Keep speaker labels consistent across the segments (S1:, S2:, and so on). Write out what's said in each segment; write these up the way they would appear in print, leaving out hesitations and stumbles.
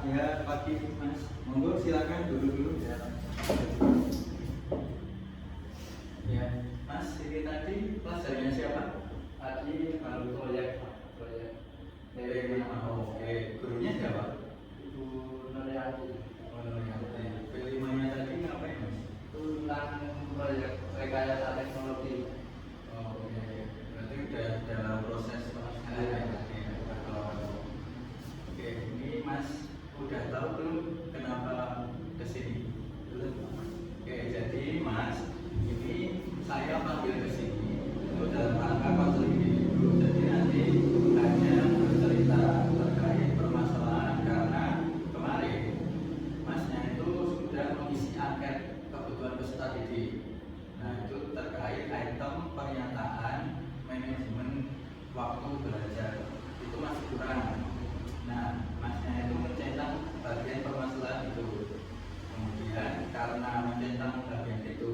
S1: Ya, pagi Mas. Monggo silakan dulu ya. Ya, Mas, ini tadi pelajarannya siapa?
S2: Tadi baru proyek
S1: Dari mana? Oh, oke. Gurunya siapa?
S2: Ibu Nuryati.
S1: Oh, Nuryati. Kelimanya tadi ngapain, Mas?
S2: Itu tentang proyek rekayasa teknologi.
S1: Oh, oke. Berarti udah dalam proses pelajaran tadi ya. Oke, ini Mas udah tahu belum kenapa kesini?
S2: Belum.
S1: Oke, jadi Mas, ini saya panggil ke sini itu dalam rangka konseling dulu. Jadi nanti hanya bercerita terkait permasalahan karena kemarin Masnya itu sudah mengisi angket kebutuhan peserta didik. Nah, itu terkait item pernyataan manajemen waktu belajar itu masih kurang. Nah, Masnya itu mencetak bagian permasalahan itu. Kemudian karena mencetak bagian itu,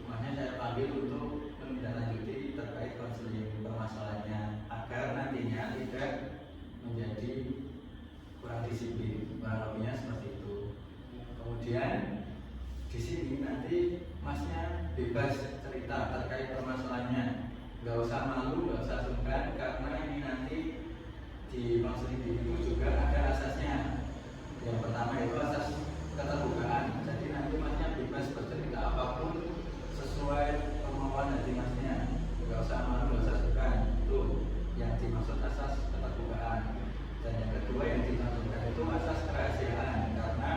S1: makanya saya panggil untuk menindaklanjuti terkait konseling permasalahannya agar nantinya tidak menjadi kurang disiplin. Kurang lebihnya seperti itu. Kemudian di sini nanti Masnya bebas cerita terkait permasalahannya. Nggak usah malu, nggak usah sungkan karena ini nanti di konseling itu juga ada asasnya. Yang pertama itu asas keterbukaan. Jadi nanti Masnya bebas bercerita apapun sesuai kemauan hati Masnya. Nggak usah malu, nggak usah sungkan. Itu yang dimaksud asas keterbukaan. Dan yang kedua yang dimaksudkan itu asas kerahasiaan, karena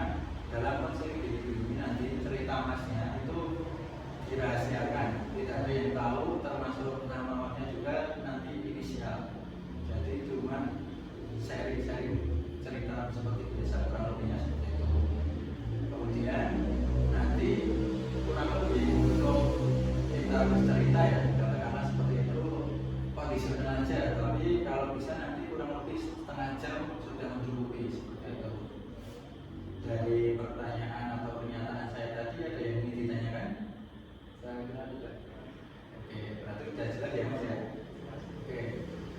S1: dalam konseling ini nanti cerita Masnya itu dirahasiakan, tidak ada yang tahu, termasuk nama Masnya juga nanti inisial. Jadi cuma sharing cerita seperti biasa, kurang lebihnya seperti itu. Kemudian nanti kurang lebih untuk kita bercerita ya, katakanlah seperti itu kondisional aja, tapi kalau bisa nanti kurang lebih setengah jam sudah mencukupi seperti itu. Dari pertanyaan atau pernyataan saya tadi ada yang ingin ditanyakan?
S2: Saya kira tidak.
S1: Oke, berarti sudah jelas ya Mas ya. Oke.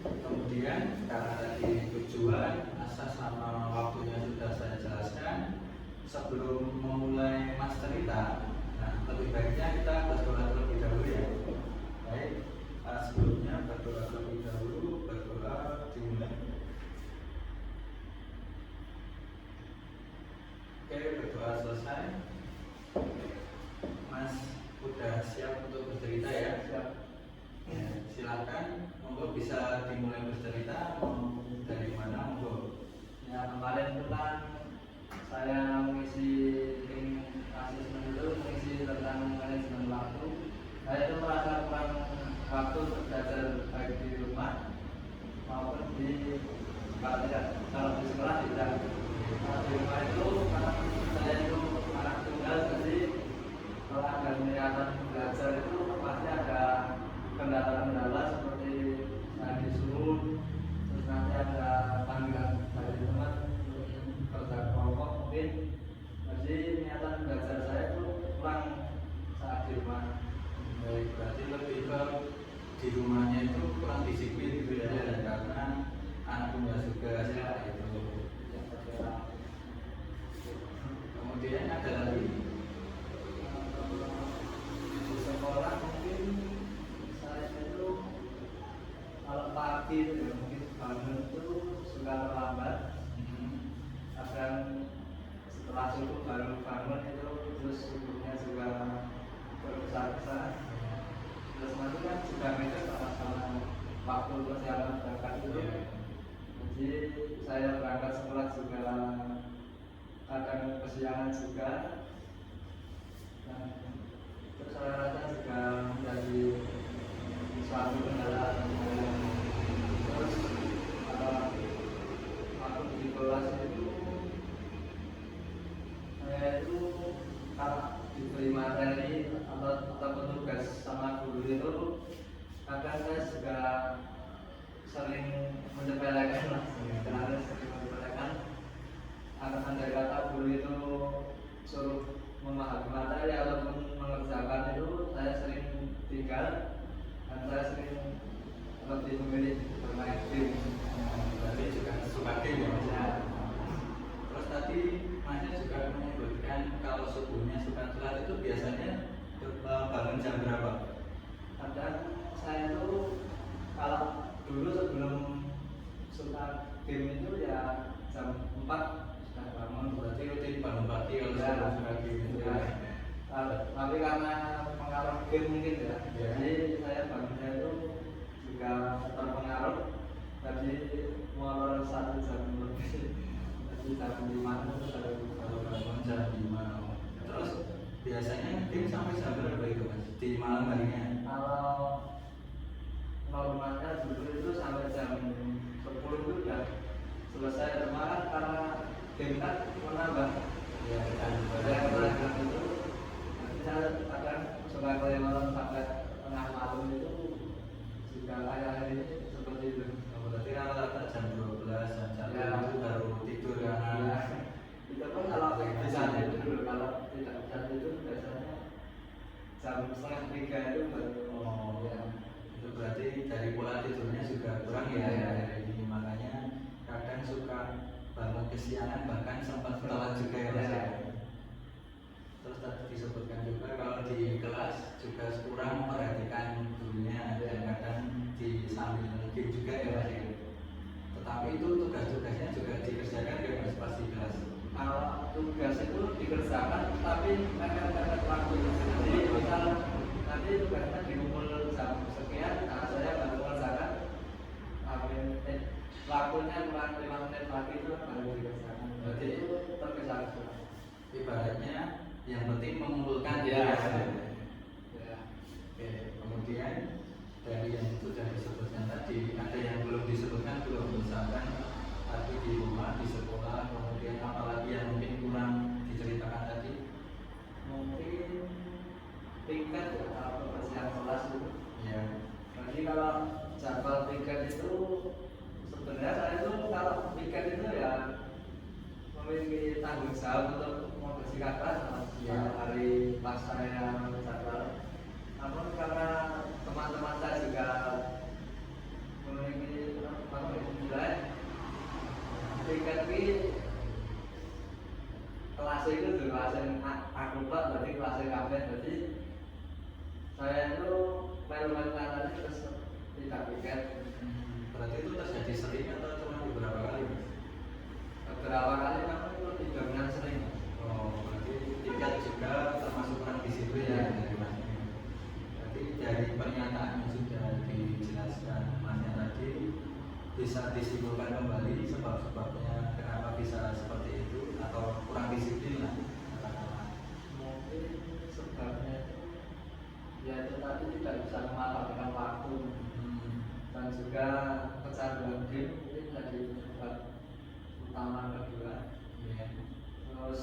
S1: Kemudian karena tadi tujuan, asas sama waktunya sudah saya jelaskan. Sebelum memulai Mas cerita, nah lebih baiknya kita berdoa terlebih dahulu ya. Baik, sebelumnya berdoa terlebih dahulu, berdoa dimulai. Oke, berdoa selesai. Mas udah siap untuk bercerita ya?
S2: Siap.
S1: Ya, silakan, monggo bisa dimulai bercerita. Mau dari mana, monggo.
S2: Ya, kemarin itu kan saya mengisi tim asesmen itu, mengisi tentang manajemen waktu. Saya itu merasa kurang waktu untuk belajar baik di rumah maupun di kalau di sekolah tidak. Kalau di rumah itu karena saya itu anak tunggal, jadi kalau ada niatan belajar itu pasti ada kendala-kendala seperti saya disuruh, terus nanti ada panggilan dari teman kerja kelompok mungkin. Jadi niatan belajar saya itu kurang saat di rumah.
S1: Baik, berarti lebih ke di rumahnya itu kurang disiplin gitu ya, dan karena anak tunggal juga seperti itu. Kemudian ada lagi
S2: Di sekolah mungkin saya itu kalau pagi itu ya, mungkin bangun itu suka terlambat. Kadang setelah subuh baru bangun itu, terus subuhnya juga berkesan-kesan. Terus nanti kan juga beda sama waktu persiapan berangkat itu. Jadi saya berangkat sekolah juga kadang kesiangan juga. Nah, terus saya rasa juga menjadi suatu kendala. Terus waktu di kelas itu saya itu kalau diberi materi atau tugas sama guru itu kadang saya juga sering menyepelekan lah, karena sering menyepelekan. Andai kata guru itu suruh memahami materi ataupun mengerjakan itu, saya sering tinggal dan saya sering lebih memilih bermain game.
S1: berarti juga suka game ya Mas ya. Terus tadi jam berapa?
S2: Kadang saya tuh kalau dulu sebelum suka game itu ya jam 4 sudah bangun.
S1: Berarti rutin bangun pagi kalau
S2: Ya,
S1: sudah suka gitu
S2: ya. Tapi karena pengaruh game mungkin ya,
S1: Ya.
S2: jadi saya bangunnya itu juga terpengaruh. Tadi molor 1 jam lebih, jadi jam 5 itu
S1: Kalau bangun jam 5. Terus biasanya game sampai jam berapa itu mas? Di malam harinya?
S2: Kalau normalnya dulu itu sampai jam 10 itu udah selesai. Kemarin karena game kan menambah
S1: Ya, kan.
S2: saya pernah itu. Nanti saya kadang suka kelewatan sampai tengah malam itu juga kayak ini seperti itu.
S1: Berarti rata-rata jam 12, jam 1
S2: Ya.
S1: itu baru tidur karena
S2: Ya, itu pun kalau bisa tidur, kalau tidak bisa tidur biasanya jam 2:30 itu baru.
S1: Oh,
S2: Ya.
S1: itu berarti dari pola tidurnya juga kurang ya,
S2: Ya.
S1: dari ini makanya kadang suka bangun kesiangan bahkan sempat telat juga ya mas.
S2: Ya.
S1: Terus tadi disebutkan juga kalau di kelas juga kurang memperhatikan gurunya dan kadang di sambil game juga ya mas. Tetapi itu tugas-tugasnya juga dikerjakan ya mas pas di kelas.
S2: Kalau tugas itu dikerjakan tapi mepet-mepet waktu. Jadi misal nanti tugasnya dikumpul jam sekian, nah saya baru mengerjakan waktunya kurang 5 menit lagi itu baru dikerjakan. Jadi itu tergesa-gesa.
S1: Ibaratnya yang penting mengumpulkan
S2: Ya.
S1: ya.
S2: Ya.
S1: Oke, kemudian dari yang sudah disebutkan tadi ada yang belum disebutkan belum, misalkan tadi di rumah, di sekolah, kemudian apalagi yang mungkin kurang diceritakan tadi.
S2: Mungkin tingkat ya, kalau kebersihan kelas itu.
S1: Ya.
S2: Jadi kalau jadwal tingkat itu sebenarnya saya itu kalau tingkat itu ya memiliki tanggung jawab untuk membersihkan kelas
S1: Ya.
S2: hari pas saya jadwal. Namun karena teman-teman saya juga memiliki nilai tingkat ini kelas itu di kelas yang aku buat, berarti kelas yang kafe. Jadi saya itu melu-melu tadi terus tidak piket.
S1: Berarti itu terjadi sering atau cuma beberapa kali?
S2: Beberapa kali memang itu tidak benar sering.
S1: Oh, berarti tingkat juga termasuk kurang di situ ya.
S2: Ya.
S1: Dari Mas. Berarti dari pernyataan yang sudah dijelaskan Masnya tadi bisa disimpulkan kembali sebab-sebabnya kenapa bisa seperti itu atau kurang disiplin lah.
S2: Mungkin sebabnya ya itu tadi tidak bisa memanfaatkan waktu dan juga kecanduan game ini menjadi penyebab utama kedua.
S1: Ya.
S2: Terus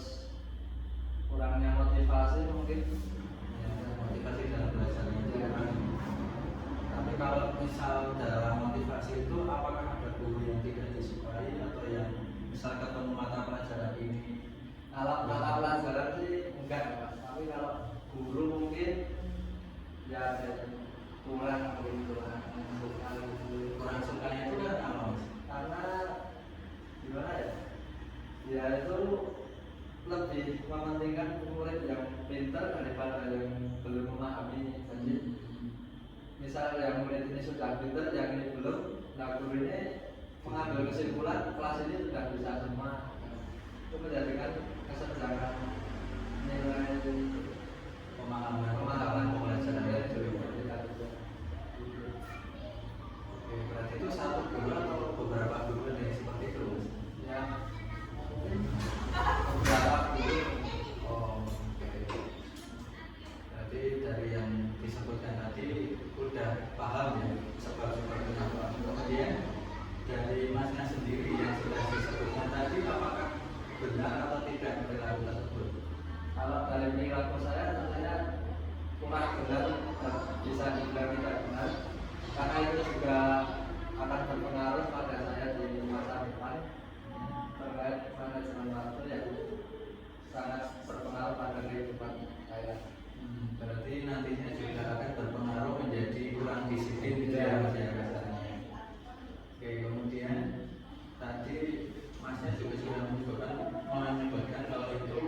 S2: kurangnya motivasi mungkin.
S1: Ya, motivasi dalam belajarnya itu kurang. Tapi kalau misal dalam motivasi itu apakah ada guru yang tidak disukai atau yang misal ketemu mata pelajaran ini?
S2: Kalau mata pelajaran sih enggak ya, Mas. Tapi kalau guru mungkin ya ada kurang
S1: Kurang sukanya itu kan apa mas?
S2: karena gimana ya? Ya itu lebih mementingkan murid yang pintar daripada yang belum memahami. Jadi misal yang murid ini sudah pintar, yang ini belum, nah guru ini mengambil kesimpulan kelas ini sudah bisa semua. Itu menjadikan kesenjangan nilai
S1: Pemahaman pembelajaran itu. Oke, berarti itu satu guru atau beberapa guru yang seperti itu mas?
S2: Ya, beberapa guru.
S1: Oh, oke. Berarti dari yang disebutkan tadi udah paham ya sebab-sebab kenapa. Kemudian dari masnya sendiri yang sudah disebutkan tadi apakah benar atau tidak perilaku tersebut?
S2: Kalau dari perilaku saya tentunya kurang benar dan bisa dibilang tidak benar, karena itu juga akan berpengaruh pada saya di masa depan terkait manajemen waktu yang sangat berpengaruh pada kehidupan saya.
S1: Berarti nantinya juga akan berpengaruh menjadi kurang disiplin gitu ya mas ya kasarnya. Oke, kemudian tadi masnya juga sudah menyebutkan kalau itu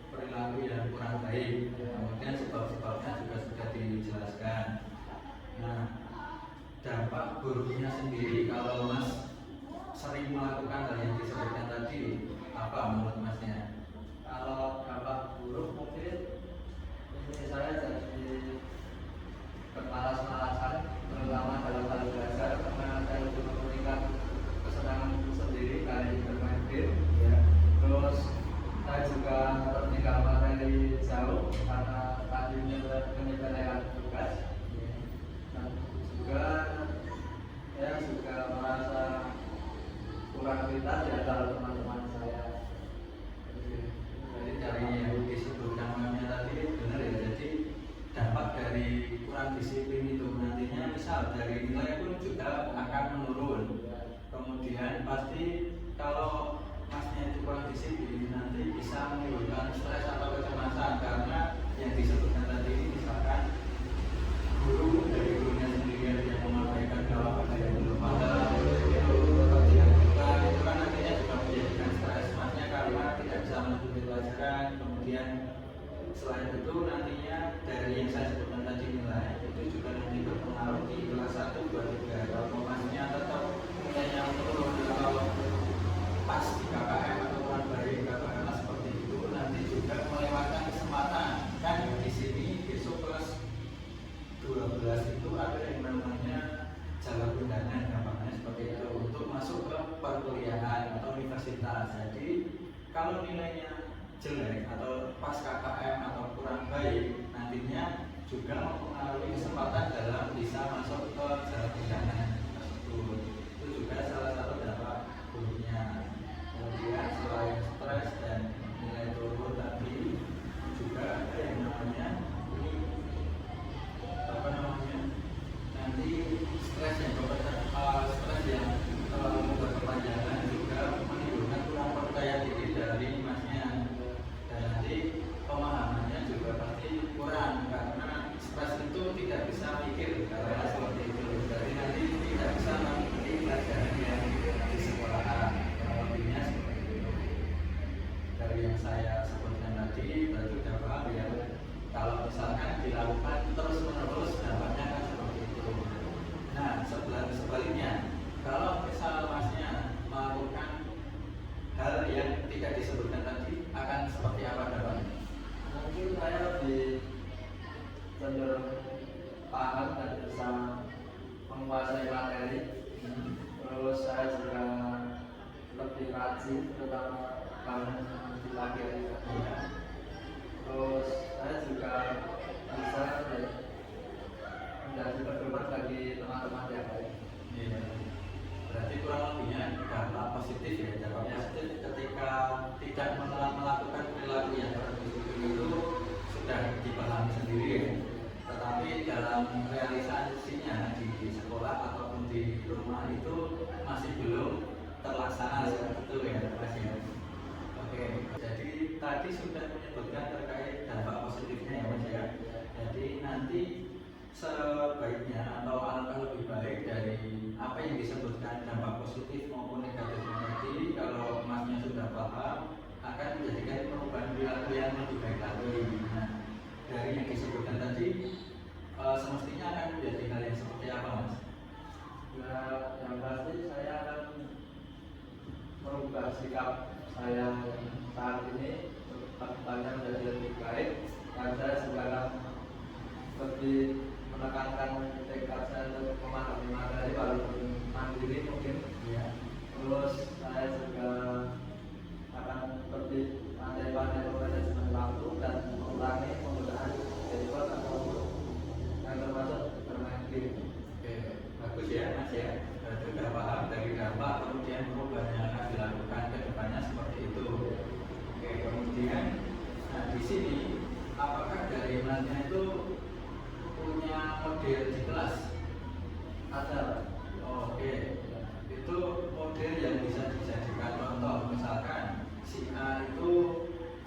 S1: perilaku yang kurang baik. Kemudian sebab-sebabnya juga sudah buruknya sendiri kalau Mas sering melakukan hal yang disebutkan tadi, apa menurut Masnya?
S2: Kalau dampak buruk mungkin ini saya jadi bermalas-malasan, terutama dalam hal belajar, karena saya lebih mementingkan kesenangan sendiri dari bermain game.
S1: Ya.
S2: Terus saya juga tertinggal materi jauh karena tadi menyepelekan tugas. Dan juga saya juga merasa kurang pintar di antara teman-teman saya.
S1: Jadi dari yang disebutkan namanya tadi benar ya. Jadi dampak dari kurang disiplin itu nantinya misal dari nilai pun juga akan menurun. Kemudian pasti kalau Masnya itu kurang disiplin nanti bisa menimbulkan stres atau kecemasan karena yang disebutkan tadi ini misalkan guru dari gurunya sendiri ada yang mengabaikan kalau ada yang belum ada pekerjaan kita itu kan nantinya juga menjadikan stres Masnya karena tidak bisa mengikuti pelajaran. Kemudian selain itu nantinya dari yang saya sebutkan tadi nilai itu juga nanti berpengaruh di kelas 1, 2, 3. Kalau Masnya tetap nilainya menurun atau pas di KKM atau kurang baik KKM seperti itu nanti juga melewatkan kesempatan kan di sini besok kelas 12 itu ada yang namanya jalur undangan gampangnya seperti itu untuk masuk ke perkuliahan atau universitas. Jadi kalau nilainya jelek atau pas KKM atau kurang baik nantinya juga mempengaruhi kesempatan dalam bisa masuk ke jalur undangan tersebut. Itu juga salah satu dampak buruknya. Kemudian selain stres dan nilai turun tadi juga ada yang namanya ini apa namanya nanti stres yang berkepanjangan juga menimbulkan kurang percaya diri dari Masnya dan nanti pemahamannya juga pasti kurang karena stres itu tidak bisa mikir karena seperti itu. Jadi nanti tidak bisa mengikuti pelajaran yang di sekolahan. Lebihnya seperti itu. Dari yang saya sebutkan tadi berarti sudah paham ya. Kalau misalkan dilakukan terus menerus dampaknya kan seperti itu. Nah sebaliknya kalau misal Masnya melakukan hal yang tidak disebutkan tadi akan seperti apa dampaknya?
S2: Mungkin saya lebih cenderung paham dan bisa menguasai materi. Terus saya juga lebih rajin, terutama bangun di pagi hari. Terus saya juga bisa menjadi berguna bagi teman-teman yang lain.
S1: Iya. Berarti kurang lebihnya dampak positif ya. Dampak positif ketika tidak melakukan perilaku yang berdisiplin itu sudah dipahami sendiri ya. Tetapi dalam realisasinya di sekolah ataupun di rumah itu masih belum terlaksana seperti itu ya Mas ya. Oke, jadi tadi sudah menyebutkan terkait dampak positifnya ya Mas ya. Jadi nanti sebaiknya atau alangkah lebih baik dari apa yang disebutkan dampak positif maupun negatifnya tadi kalau Masnya sudah paham akan menjadikan perubahan perilaku yang lebih baik lagi. Nah, dari yang disebutkan tadi semestinya akan menjadi hal yang seperti apa Mas?
S2: Ya, yang pasti saya akan merubah sikap saya saat ini banyak menjadi lebih baik dan saya juga akan lebih menekankan tekad saya untuk memahami materi walaupun mandiri mungkin
S1: Ya.
S2: terus saya juga akan lebih pandai-pandai manajemen waktu dan mengurangi penggunaan handphone atau yang termasuk bermain game.
S1: Oke, bagus ya Mas ya. Berarti sudah paham dari dampak kemudian perubahan yang akan dilakukan ke depannya seperti itu. Oke, kemudian nah di sini apakah dari Masnya itu punya model di kelas?
S2: Ada.
S1: Oke, itu model yang bisa dijadikan contoh. Misalkan si A itu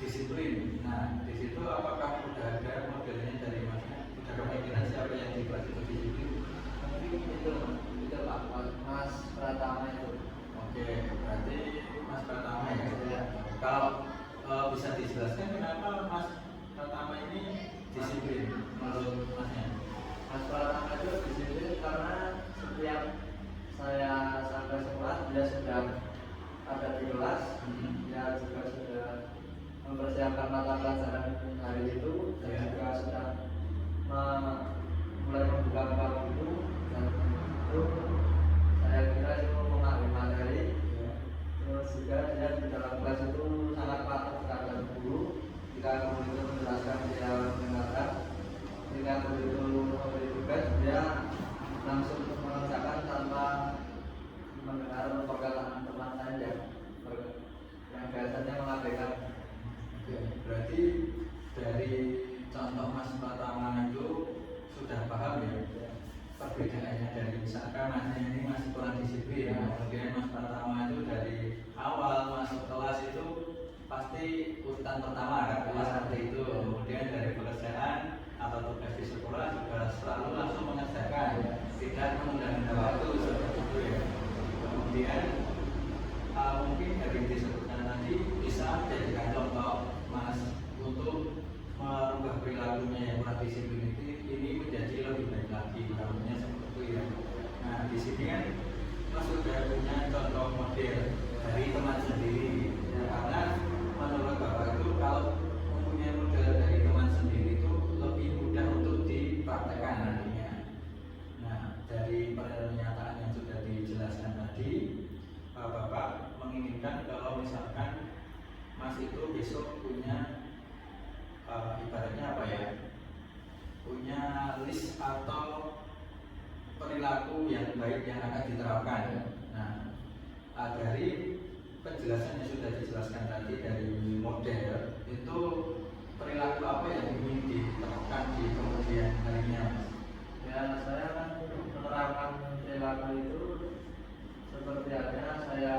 S1: disiplin. Nah, di situ apakah sudah ada modelnya dari Masnya? Sudah kepikiran siapa yang di kelas itu disiplin?
S2: Itu Pak Mas Pratama itu.
S1: Oke, berarti Mas Pratama ya. Kalau bisa dijelaskan kenapa Mas Pratama ini disiplin menurut Masnya?
S2: Mas Pratama itu disiplin karena setiap dia sudah ada di kelas, dia juga sudah mempersiapkan mata pelajaran hari itu dan juga sudah mulai membuka buku dan itu saya kira itu memahami materi. Terus juga dia di dalam kelas itu sangat patuh terhadap guru. Jika guru itu menjelaskan dia mendengarkan, jika guru itu memberi tugas dia langsung mengerjakan tanpa mendengar perkataan teman saja yang biasanya mengabaikan.
S1: Berarti dari contoh Mas Pratama itu sudah paham ya perbedaannya dari misalkan Masnya ini masih kurang disiplin, kemudian Mas Pratama itu dari awal masuk kelas itu pasti urutan pertama kan kelas seperti itu, kemudian dari pekerjaan atau tugas di sekolah juga selalu langsung mengerjakan, tidak menunda-nunda waktu seperti itu ya. Kemudian mungkin dari disebutkan tadi bisa dijadikan contoh Mas untuk merubah perilakunya yang kurang disiplin ini menjadi lebih baik lagi, namanya seperti itu ya. Nah di sini kan Mas sudah punya contoh model dari teman sendiri ya, karena menurut Bapak itu kalau mempunyai model dari teman sendiri itu lebih mudah untuk dipraktekkan nantinya. Nah dari pernyataan yang sudah dijelaskan tadi, Bapak menginginkan kalau misalkan Mas itu besok punya ibaratnya apa ya, punya list atau perilaku yang baik yang akan diterapkan. Nah dari penjelasan yang sudah dijelaskan tadi dari model itu perilaku apa yang ingin diterapkan di kemudian harinya Mas?
S2: Ya saya kan menerapkan perilaku itu seperti halnya saya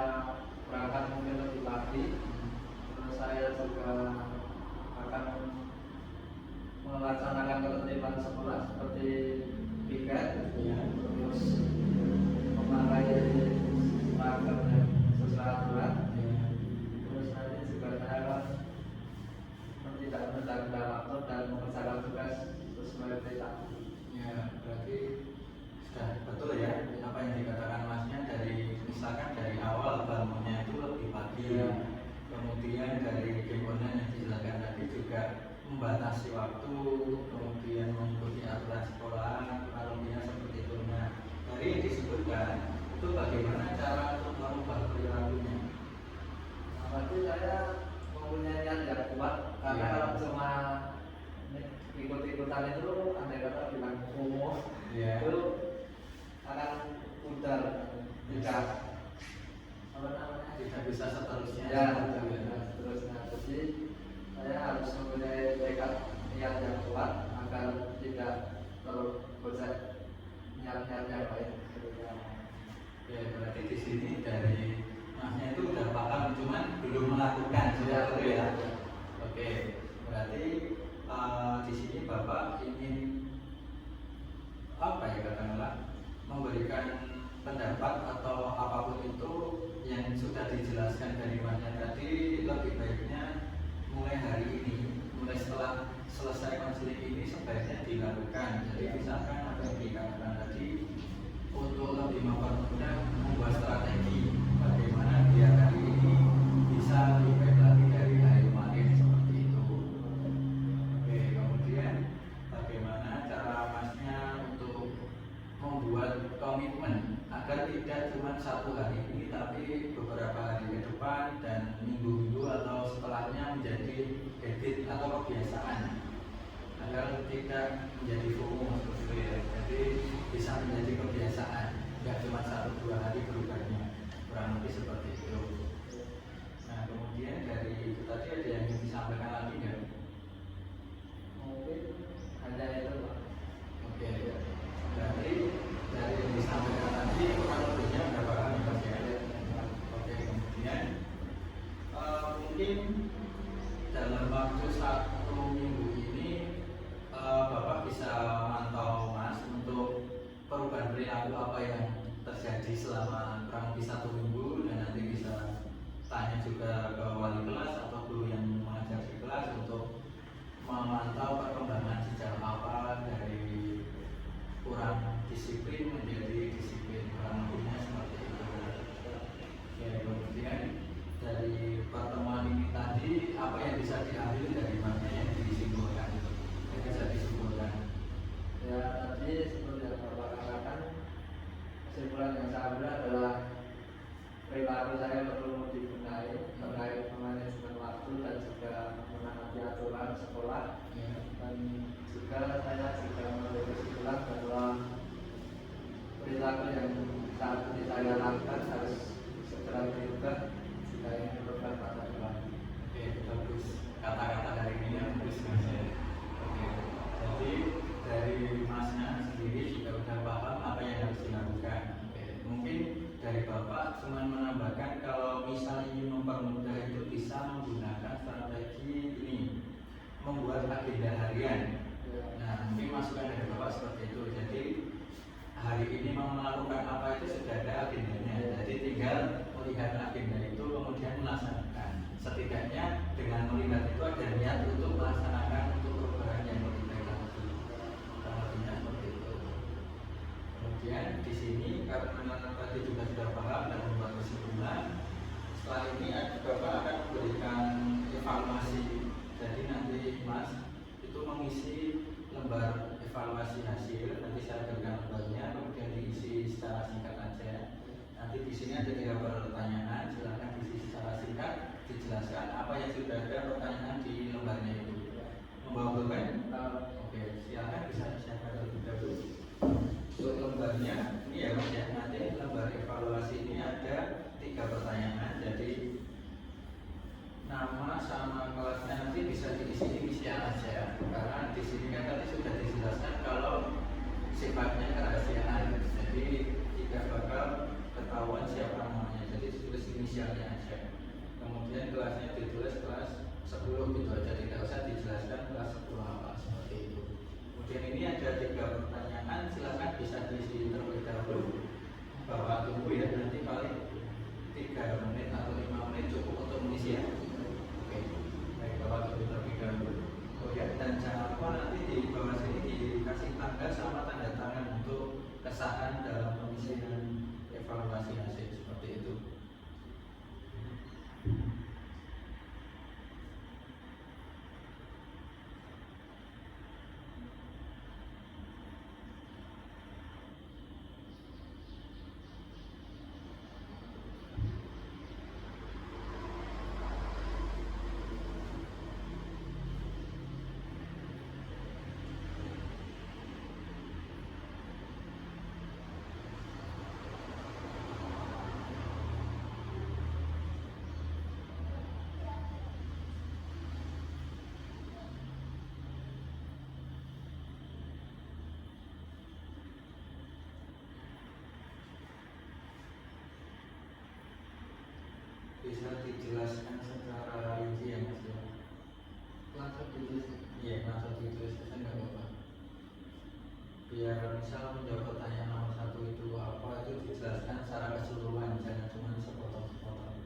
S2: berangkat mungkin lebih pagi, terus saya juga akan melaksanakan ketertiban sekolah seperti piket, terus memakai seragam yang sesuai aturan, terus nanti juga saya akan tidak menunda waktu dan mengerjakan tugas sesuai perintah.
S1: Ya berarti sudah betul ya apa yang dikatakan Masnya, dari misalkan dari awal bangunnya itu lebih pagi, kemudian dari komponen yang dijelaskan tadi juga membatasi waktu, kemudian mengikuti aturan sekolah, kurang lebihnya seperti itu. Nah dari yang disebutkan itu bagaimana cara untuk merubah perilakunya?
S2: Nah, berarti saya mempunyai niat yang kuat karena kalau cuma ikut-ikutan itu andai kata bilang umum itu akan pudar, tidak apa namanya,
S1: tidak bisa seterusnya.
S2: ya seterusnya. Jadi saya harus mempunyai tekad niat yang kuat agar tidak tergosek niat-niat yang baik.
S1: Ya berarti di sini dari Masnya itu udah paham cuman belum melakukan seperti itu ya. Oke berarti di sini Bapak ingin apa ya katakanlah memberikan pendapat atau apapun itu yang sudah dijelaskan dari Masnya tadi, lebih baiknya mulai hari ini, mulai setelah selesai konseling ini sebaiknya dilakukan. Jadi misalkan apa yang dikatakan tadi untuk lebih mempermudah membuat strategi bagaimana biar hari ini bisa lebih baik lagi dari hari kemarin seperti itu. Oke, kemudian bagaimana cara Masnya untuk membuat komitmen agar tidak cuma satu hari ini tapi beberapa hari ke depan dan minggu-minggu atau setelahnya menjadi habit atau kebiasaan, agar tidak menjadi FOMO seperti itu ya. Jadi bisa menjadi kebiasaan, tidak cuma 1-2 hari berubahnya, kurang lebih seperti itu. Nah kemudian dari itu tadi ada yang ingin disampaikan lagi nggak?
S2: Mungkin hanya itu Pak.
S1: Oke, dari yang disampaikan tadi kurang lebihnya udah paham ya Mas ya? Oke, kemudian mungkin dalam waktu 1 minggu ini Bapak bisa mantau Mas untuk perubahan perilaku apa yang terjadi selama kurang lebih 1 minggu, dan nanti bisa tanya juga ke wali kelas atau guru yang mengajar di kelas untuk memantau perkembangan sejauh apa dari kurang disiplin menjadi disiplin, kurang lebihnya seperti itu.
S2: kesimpulan yang saya ambil adalah perilaku saya perlu dibenahi terkait manajemen waktu dan juga menaati aturan sekolah. Dan juga saya juga mengambil kesimpulan bahwa perilaku yang saat ini saya lakukan harus segera diubah jika ingin berubah pada depan.
S1: Oke, bagus. Kata-kata dari ini yang bagus Mas ya. Oke. Jadi dari Masnya sendiri juga udah paham apa yang harus dilakukan. Oke. Mungkin dari Bapak cuma menambahkan kalau misalnya ingin mempermudah itu bisa menggunakan strategi ini, membuat agenda harian. Nah, mungkin masukan dari Bapak seperti itu. Jadi hari ini mau melakukan apa itu sudah ada agendanya. Jadi tinggal melihat agenda itu kemudian melaksanakan. Setidaknya dengan melihat itu ada niat untuk melaksanakan untuk perubahan yang lebih baik lagi. Lebihnya seperti itu. Kemudian di sini karena tadi juga sudah paham dan membuat kesimpulan. Setelah ini Bapak akan memberikan evaluasi. Jadi nanti Mas itu mengisi lembar evaluasi hasil. Nanti saya berikan lembarnya, kemudian diisi secara singkat aja. Nanti di sini ada 3 pertanyaan, silakan diisi secara singkat, dijelaskan apa yang sudah ada pertanyaan di lembarnya itu. Membawa pulpen? Oke, silakan bisa disiapkan terlebih dahulu. Untuk lembarnya, ini ya Mas ya, nanti lembar evaluasi ini ada 3 pertanyaan. Jadi nama sama kelasnya nanti bisa diisi inisial aja, karena di sini kan tadi sudah dijelaskan kalau sifatnya kerahasiaan, jadi tidak bakal ketahuan siapa namanya, jadi ditulis inisialnya aja. Kemudian kelasnya ditulis kelas 10 gitu aja, tidak usah dijelaskan kelas 10 apa, seperti itu. Kemudian ini ada 3 pertanyaan, silakan bisa diisi terlebih dahulu. Bapak tunggu ya, nanti paling 3 menit atau 5 menit cukup untuk mengisi ya. Baik, Bapak tunggu terlebih dahulu. Oh ya, dan jangan lupa nanti di bawah sini dikasih tanda sama tanda tangan untuk kesahan dalam pengisian evaluasi hasil seperti itu. Bisa dijelaskan secara rinci ya Mas ya?
S2: Langsung ditulis.
S1: Iya, langsung ditulis saja nggak apa-apa. Biar misal menjawab pertanyaan nomor 1 itu apa, itu dijelaskan secara keseluruhan, jangan cuma sepotong-sepotong.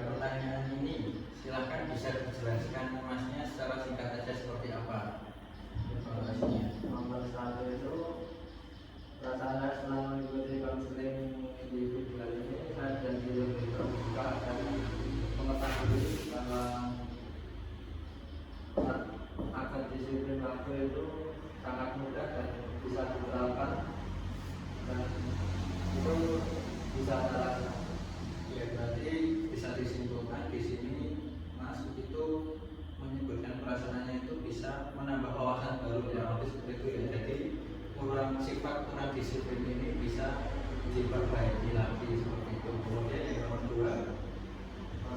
S1: pertanyaan ini silahkan bisa dijelaskan Masnya secara singkat aja seperti apa evaluasinya.
S2: Nomor satu itu rasanya selama mengikuti konseling individual ini saya jadi lebih terbuka dan mengetahui bahwa agar disiplin waktu itu sangat mudah dan bisa diterapkan dan itu bisa terasa.
S1: Ya, berarti bisa disimpulkan di sini Mas itu menyebutkan perasaannya itu bisa menambah wawasan baru ya, seperti itu ya. Jadi sifat kurang disiplin ini bisa diperbaiki lagi seperti itu. Kemudian yang nomor dua,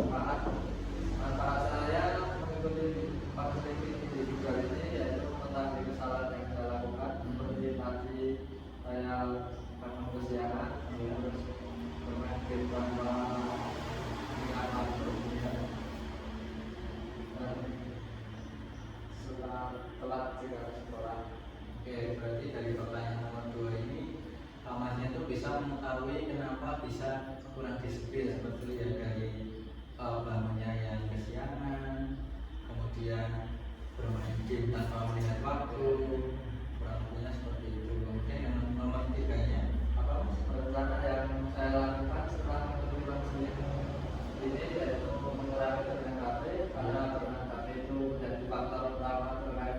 S2: manfaat saya mengikuti konseling individual ini yaitu mengetahui kesalahan yang saya lakukan seperti tadi saya bangun kesiangan terus bermain game tanpa ingat dan suka telat jika ke sekolah.
S1: oke, berarti dari pertanyaan nomor dua ini Masnya itu bisa mengetahui kenapa bisa kurang disiplin seperti itu ya, dari bangunnya yang kesiangan, kemudian bermain game tanpa melihat waktu, kurang lebihnya seperti itu. Kemudian yang nomor tiganya apa Mas?
S2: Rencana yang saya lakukan setelah mengikuti konseling ini yaitu mengurangi terminal HP karena terminal HP itu menjadi faktor utama terkait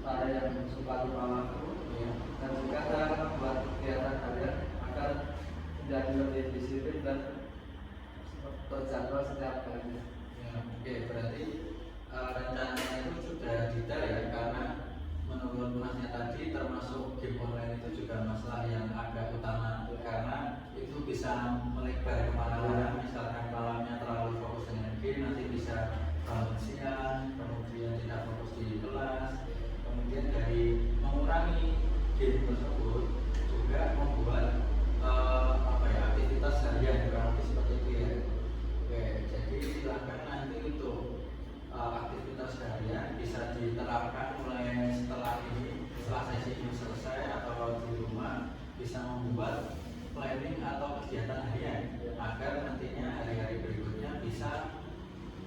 S2: saya yang suka lupa waktu
S1: Ya.
S2: dan juga saya akan membuat kegiatan harian agar menjadi lebih disiplin dan terjadwal setiap harinya.
S1: Ya, oke, berarti rencananya itu sudah detail ya, karena menurut Masnya tadi termasuk game online itu juga masalah yang agak utama karena itu bisa melebar kemana-mana. Misalkan malamnya terlalu fokus dengan game, nanti bisa bangun siang, kemudian tidak fokus di kelas. Kemudian dari mengurangi game tersebut juga membuat aktivitas harian kurang lebih seperti itu ya. Oke, jadi silakan nanti untuk aktivitas harian bisa diterapkan mulai setelah sesi ini selesai atau di rumah bisa membuat planning atau kegiatan harian agar nantinya hari-hari berikutnya bisa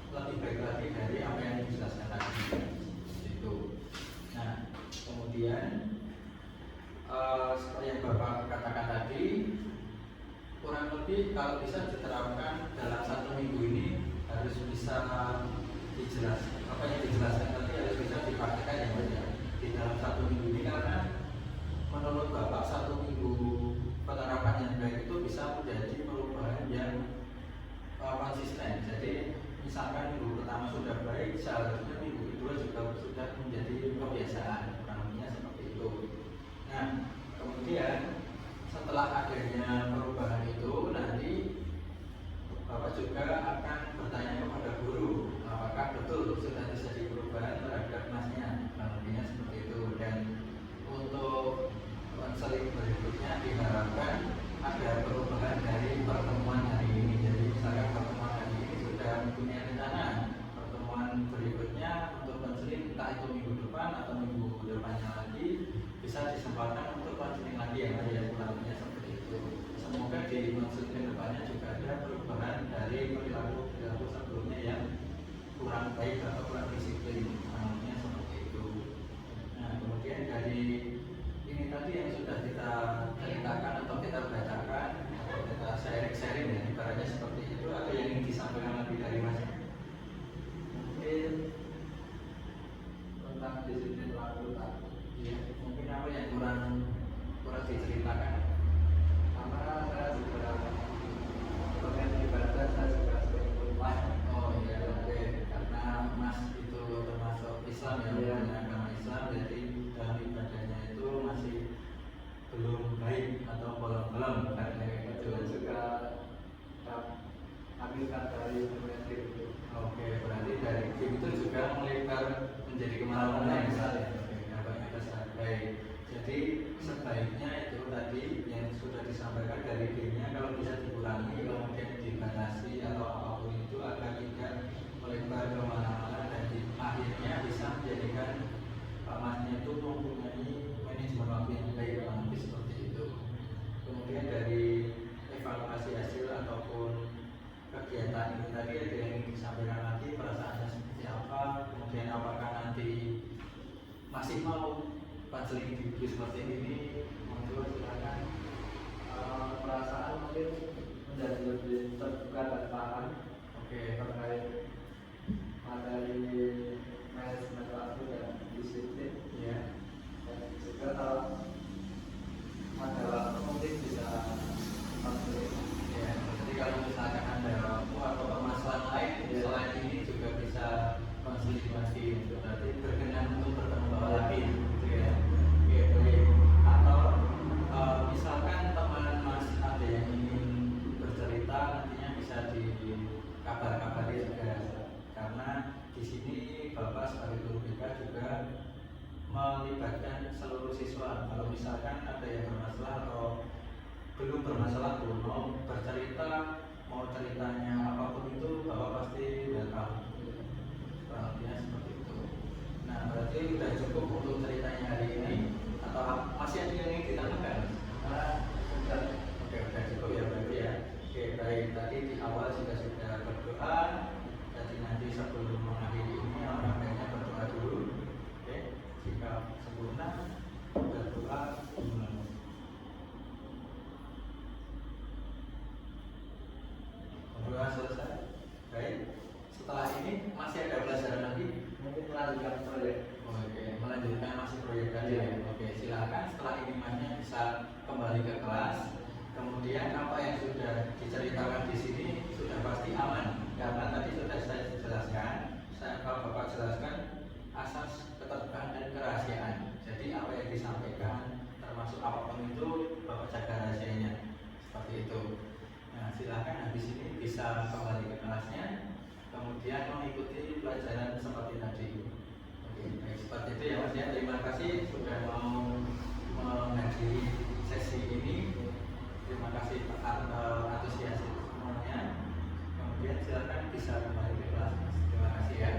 S1: lebih baik lagi dari apa yang dijelaskan tadi. Itu. Nah, kemudian seperti yang Bapak katakan tadi, kurang lebih kalau bisa diterapkan dalam 1 minggu ini harus bisa dijelaskan, apa yang dijelaskan tadi harus bisa dipraktikkan ya Mas ya, di dalam 1 minggu ini, karena menurut Bapak 1 minggu penerapan yang baik itu bisa menjadi perubahan yang konsisten. Jadi misalkan minggu pertama sudah baik, seharusnya minggu kedua juga sudah menjadi kebiasaan, kurang lebihnya seperti itu. Nah, kemudian setelah adanya perubahan itu nanti Bapak juga akan bertanya kepada guru apakah betul sudah terjadi perubahan terhadap Masnya, kurang lebihnya seperti itu. Dan untuk konseling berikutnya diharapkan ada perubahan dari pertemuan hari ini. Jadi misalkan pertemuan hari ini sudah mempunyai rencana pertemuan berikutnya untuk konseling, entah itu minggu depan atau minggu depannya lagi, bisa disempatkan untuk konseling lagi ya Mas ya, kurang lebihnya seperti itu. Semoga di konseling depannya juga ada perubahan dari perilaku sebelumnya yang kurang baik atau kurang disiplin, kurang lebihnya seperti itu. Nah, kemudian dari ini tadi yang sudah kita ceritakan atau kita bacakan atau kita sharing ya, ibaratnya seperti itu, ada yang ingin disampaikan lebih dari Mas?
S2: Mungkin tentang disiplin waktu tadi.
S1: Ya, mungkin apa yang kurang diceritakan?
S2: Karena saya juga pengen ibadah, saya juga sering lupa.
S1: Oh iya, oke. Karena Mas itu termasuk Islam ya,
S2: Iya.
S1: punya agama Islam, jadi dalam ibadahnya itu masih belum baik atau bolong-bolong karena itu.
S2: Dan juga ambilkan dari bermain game itu.
S1: Oke, berarti dari game itu juga melebar menjadi kemana-mana ya misalnya. Oke, dapat kita baik. Jadi sebaiknya itu tadi yang sudah disampaikan dari gamenya kalau bisa dikurangi, kemudian dibatasi atau apapun itu agar tidak melebar kemana-mana dan akhirnya bisa menjadikan Masnya itu mempunyai manajemen waktu yang baik, lebih seperti itu. Kemudian dari evaluasi hasil ataupun kegiatan ini tadi ada yang ingin disampaikan lagi, perasaannya seperti apa, kemudian apakah nanti masih mau konseling di buku seperti ini? Monggo silakan.
S2: Perasaan mungkin menjadi lebih terbuka dan paham terkait materi manajemen waktu dan disiplin.
S1: Ya.
S2: Dan juga kalau ada waktu mungkin bisa konseling.
S1: Ya, jadi kalau misalkan ada atau permasalahan lain selain ini juga bisa konsultasi, itu berarti berkenan untuk bertemu lagi, gitu ya. Oke, baik. Atau misalkan teman Mas ada yang ingin bercerita, nantinya bisa dikabar-kabari juga, karena di sini Bapak sebagai guru BK juga melibatkan seluruh siswa. Kalau misalkan ada yang bermasalah atau belum bermasalah, belum mau bercerita, mau ceritanya apapun itu, Bapak pasti welcome. Kurang lebihnya seperti itu. Nah, berarti sudah cukup untuk ceritanya hari ini, atau masih ada yang ingin ditambahkan? Oke, sudah cukup ya berarti ya. Oke, baik. Tadi di awal juga sudah berdoa. Jadi nanti sebelum mengakhiri ini, orang baiknya berdoa dulu. Oke, jika sempurna berdoa. Doa selesai. Baik. Setelah ini masih ada pelajaran lagi?
S2: Mungkin melanjutkan proyek.
S1: Oke, melanjutkan masih proyek tadi ya. Oke, silakan. Setelah ini Masnya bisa kembali ke kelas. Kemudian apa yang sudah diceritakan di sini sudah pasti aman, karena tadi sudah saya jelaskan. Kalau Bapak jelaskan asas keterbukaan dan kerahasiaan. Jadi apa yang disampaikan, termasuk apapun itu, Bapak jaga rahasianya. Seperti itu. Nah, silakan habis ini bisa kembali ke kelasnya, kemudian mengikuti pelajaran seperti tadi. Oke, baik, seperti itu ya Mas ya. Terima kasih sudah mau menghadiri sesi ini. Terima kasih antusias semuanya. Kemudian silakan bisa kembali ke kelas Mas. Terima kasih ya.